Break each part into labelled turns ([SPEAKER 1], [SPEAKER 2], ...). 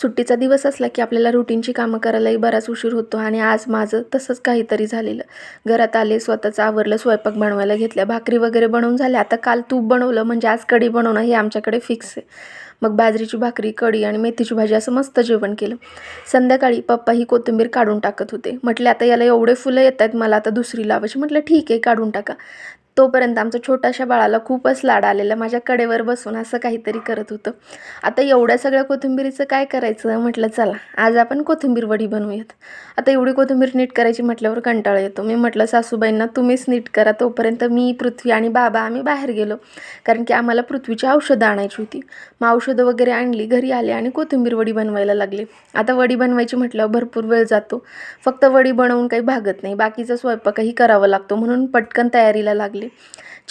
[SPEAKER 1] सुट्टीचा दिवस असला की आपल्याला रुटीनची कामं करायलाही बराच उशीर होतो आणि आज माझं तसंच काहीतरी झालेलं. घरात आले, स्वतःचं आवरलं, स्वयंपाक बनवायला घेतल्या, भाकरी वगैरे बनवून झाल्या. आता काल तूप बनवलं म्हणजे आज कढी बनवणं हे आमच्याकडे फिक्स आहे. मग बाजरीची भाकरी, कढी आणि मेथीची भाजी असं मस्त जेवण केलं. संध्याकाळी पप्पा ही कोथिंबीर काढून टाकत होते. म्हटले आता याला एवढे फुलं येत आहेत, मला आता दुसरी लावायची. म्हटलं ठीक आहे, काढून टाका. तोपर्यंत आमच्या छोट्याशा बाळाला खूपच लाड आलेला, माझ्या कडेवर बसून असं काहीतरी करत होतं. आता एवढ्या सगळ्या कोथिंबीरीचं काय करायचं, म्हटलं चला आज आपण कोथिंबीर वडी बनवूयात. आता एवढी कोथिंबीर नीट करायची म्हटल्यावर कंटाळा येतो. मी म्हटलं सासूबाईंना तुम्हीच नीट करा. तोपर्यंत मी, पृथ्वी आणि बाबा आम्ही बाहेर गेलो, कारण की आम्हाला पृथ्वीची औषधं आणायची होती. मग औषधं वगैरे आणली, घरी आले आणि कोथिंबीर वडी बनवायला लागली. आता वडी बनवायची म्हटल्यावर भरपूर वेळ जातो. फक्त वडी बनवून काही भागत नाही, बाकीचा स्वयंपाकही करावा लागतो, म्हणून पटकन तयारीला लागली.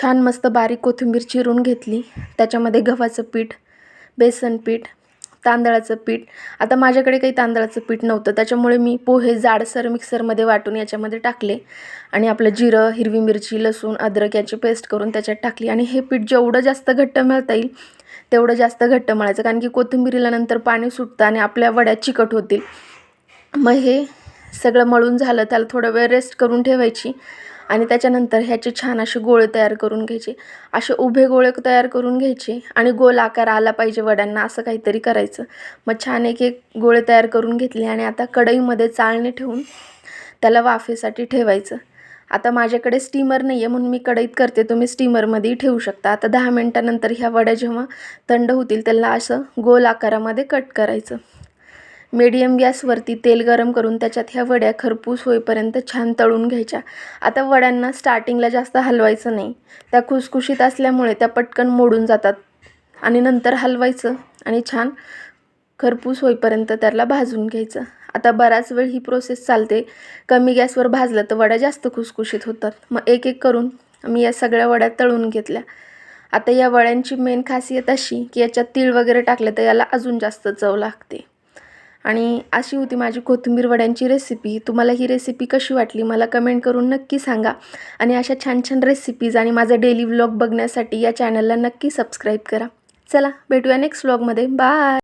[SPEAKER 1] छान मस्त बारीक कोथिंबीर चिरून घेतली. त्याच्यामध्ये गव्हाचं पीठ, बेसन पीठ, तांदळाचं पीठ. आता माझ्याकडे काही तांदळाचं पीठ नव्हतं, त्याच्यामुळे मी पोहे जाडसर मिक्सरमध्ये वाटून याच्यामध्ये टाकले आणि आपलं जिरं, हिरवी मिरची, लसूण, अद्रक याची पेस्ट करून त्याच्यात टाकली. आणि हे पीठ जेवढं जास्त घट्ट मळता येईल तेवढं जास्त घट्ट मळायचं, कारण की कोथिंबीरीला नंतर पाणी सुटतं आणि आपल्या वड्या चिकट होतील. मग हे सगळं मळून झालं, त्याला थोडा वेळ रेस्ट करून ठेवायची आणि त्याच्यानंतर ह्याचे छान असे गोळे तयार करून घ्यायचे. असे उभे गोळे तयार करून घ्यायचे आणि गोल आकार आला पाहिजे वड्यांना, असं काहीतरी करायचं. मग छान एक एक गोळे तयार करून घेतले आणि आता कढईमध्ये चाळणी ठेवून त्याला वाफेसाठी ठेवायचं. आता माझ्याकडे स्टीमर नाही आहे म्हणून मी कढईत करते, तुम्ही स्टीमरमध्येही ठेवू शकता. आता 10 मिनटानंतर ह्या वड्या जेव्हा थंड होतील त्याला असं गोल आकारामध्ये कट करायचं. मीडियम गॅसवरती तेल गरम करून त्याच्यात ह्या वड्या खरपूस होईपर्यंत छान तळून घ्यायच्या. आता वड्यांना स्टार्टिंगला जास्त हलवायचं नाही, त्या खुसखुशीत असल्यामुळे त्या पटकन मोडून जातात. आणि नंतर हलवायचं आणि छान खरपूस होईपर्यंत त्याला भाजून घ्यायचं. आता बराच वेळ ही प्रोसेस चालते. कमी गॅसवर भाजलं तर वड्या जास्त खुसखुशीत होतात. मग एक एक करून मी या सगळ्या वड्या तळून घेतल्या. आता या वड्यांची मेन खासियत अशी की याच्यात तीळ वगैरे टाकले तर याला अजून जास्त चव लागते. आणि अशी होती माझी कोथिंबीर वड्यांची रेसिपी. तुम्हाला ही रेसिपी कशी वाटली मला कमेंट करून नक्की सांगा. आणि अशा छान छान रेसिपीज आणि माझा डेली व्लॉग बघण्यासाठी या चॅनलला नक्की सबस्क्राईब करा. चला भेटूया नेक्स्ट व्लॉगमध्ये. बाय.